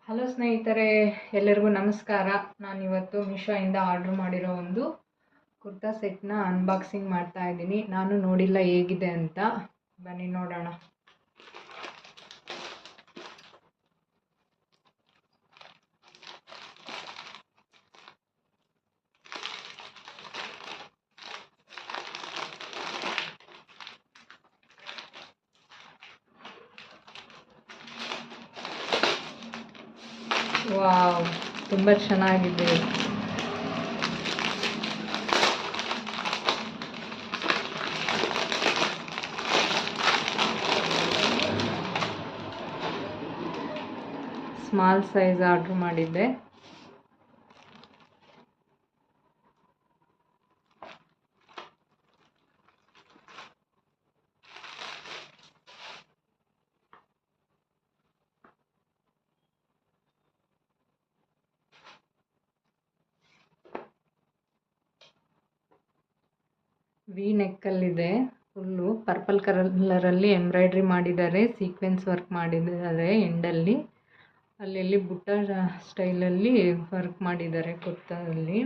Hello ಸ್ನೇಹಿತರೆ, ಎಲ್ಲರಿಗೂ ನಮಸ್ಕಾರ. ನಾನಿವತ್ತು ಮೀಶೋಯಿಂದ ಆರ್ಡ್ರ್ ಮಾಡಿರೋ ಒಂದು ಕುರ್ತಾ ಸೆಟ್ನ ಅನ್ಬಾಕ್ಸಿಂಗ್ ಮಾಡ್ತಾ ಇದ್ದೀನಿ. ನಾನು ನೋಡಿಲ್ಲ ಹೇಗಿದೆ ಅಂತ, ಬನ್ನಿ ನೋಡೋಣ. ವಾವ್, ತುಂಬ ಚೆನ್ನಾಗಿದೆ. ಸ್ಮಾಲ್ ಸೈಜ್ ಆರ್ಡ್ರ್ ಮಾಡಿದ್ದೆ. ವಿ ನೆಕ್ಕಲ್ಲಿದೆ. ಫುಲ್ಲು ಪರ್ಪಲ್ ಕಲರಲ್ಲಿ ಎಂಬ್ರಾಯ್ಡ್ರಿ ಮಾಡಿದ್ದಾರೆ, ಸೀಕ್ವೆನ್ಸ್ ವರ್ಕ್ ಮಾಡಿದ್ದಾರೆ. ಎಂಡಲ್ಲಿ ಅಲ್ಲಿ ಬುಟ್ಟ ಸ್ಟೈಲಲ್ಲಿ ವರ್ಕ್ ಮಾಡಿದ್ದಾರೆ ಕುರ್ತಾದಲ್ಲಿ.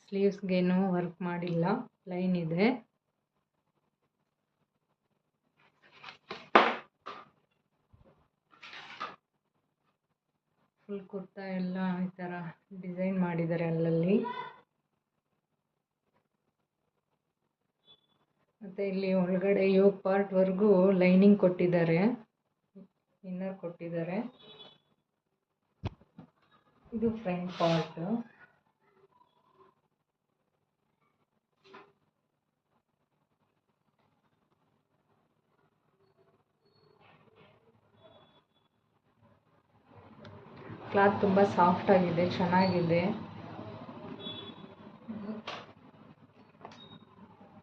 ಸ್ಲೀವ್ಸ್ಗೇನು ವರ್ಕ್ ಮಾಡಿಲ್ಲ, ಪ್ಲೈನ್ ಇದೆ. ಫುಲ್ ಕುರ್ತಾ ಎಲ್ಲ ಈ ಥರ ಡಿಸೈನ್ ಮಾಡಿದ್ದಾರೆ ಅಲ್ಲಲ್ಲಿ. ಮತ್ತು ಇಲ್ಲಿ ಒಳಗಡೆ ಯೋಗ್ ಪಾರ್ಟ್ವರೆಗೂ ಲೈನಿಂಗ್ ಕೊಟ್ಟಿದ್ದಾರೆ, ಇನ್ನರ್ ಕೊಟ್ಟಿದ್ದಾರೆ. ಇದು ಫ್ರಂಟ್ ಪಾರ್ಟ್. ಕ್ಲಾತ್ ತುಂಬ ಸಾಫ್ಟ್ ಆಗಿದೆ, ಚೆನ್ನಾಗಿದೆ.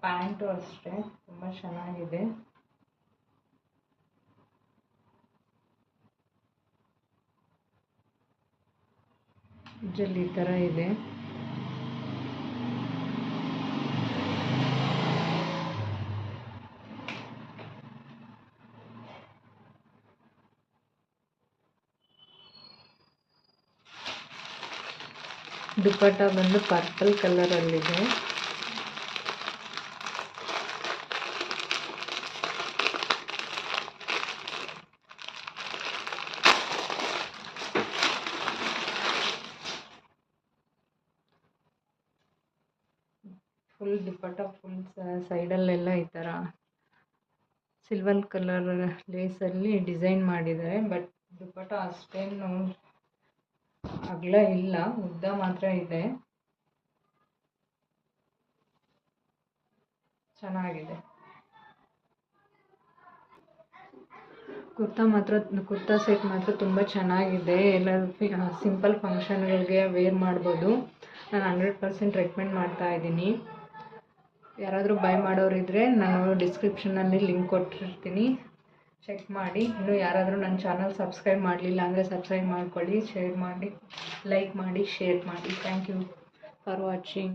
ಪ್ಯಾಂಟು ಅಷ್ಟೇ ತುಂಬ ಚೆನ್ನಾಗಿದೆ. ಇದ್ರಲ್ಲಿ ಈ ಥರ ಇದೆ. ದುಪ್ಪಟ್ಟ ಬಂದು ಪರ್ಪಲ್ ಕಲರಲ್ಲಿದೆ. ಫುಲ್ ದುಪ್ಪಟ್ಟ ಫುಲ್ ಸೈಡಲ್ಲೆಲ್ಲ ಈ ಥರ ಸಿಲ್ವರ್ ಕಲರ್ ಲೇಸಲ್ಲಿ ಡಿಸೈನ್ ಮಾಡಿದ್ದಾರೆ. ಬಟ್ ದುಪ್ಪಟ್ಟ ಅಷ್ಟೇನು ಅಗಲ ಇಲ್ಲ, ಉದ್ದ ಮಾತ್ರ ಇದೆ. ಚೆನ್ನಾಗಿದೆ. ಕುರ್ತಾ ಸೆಟ್ ಮಾತ್ರ ತುಂಬ ಚೆನ್ನಾಗಿದೆ. ಎಲ್ಲ ಸಿಂಪಲ್ ಫಂಕ್ಷನ್ಗಳಿಗೆ ವೇರ್ ಮಾಡ್ಬೋದು. ನಾನು 100% ರೆಕಮೆಂಡ್ ಮಾಡ್ತಾ ಇದ್ದೀನಿ. ಯಾರಾದರೂ ಬೈ ಮಾಡೋರಿದ್ದರೆ ನಾನು ಡಿಸ್ಕ್ರಿಪ್ಷನಲ್ಲಿ ಲಿಂಕ್ ಕೊಟ್ಟಿರ್ತೀನಿ, ಚೆಕ್ ಮಾಡಿ. ಇನ್ನೂ ಯಾರಾದರೂ ನನ್ನ ಚಾನಲ್ ಸಬ್ಸ್ಕ್ರೈಬ್ ಮಾಡಲಿಲ್ಲ ಅಂದರೆ ಸಬ್ಸ್ಕ್ರೈಬ್ ಮಾಡ್ಕೊಳ್ಳಿ, ಶೇರ್ ಮಾಡಿ, ಲೈಕ್ ಮಾಡಿ, ಶೇರ್ ಮಾಡಿ. Thank you for watching.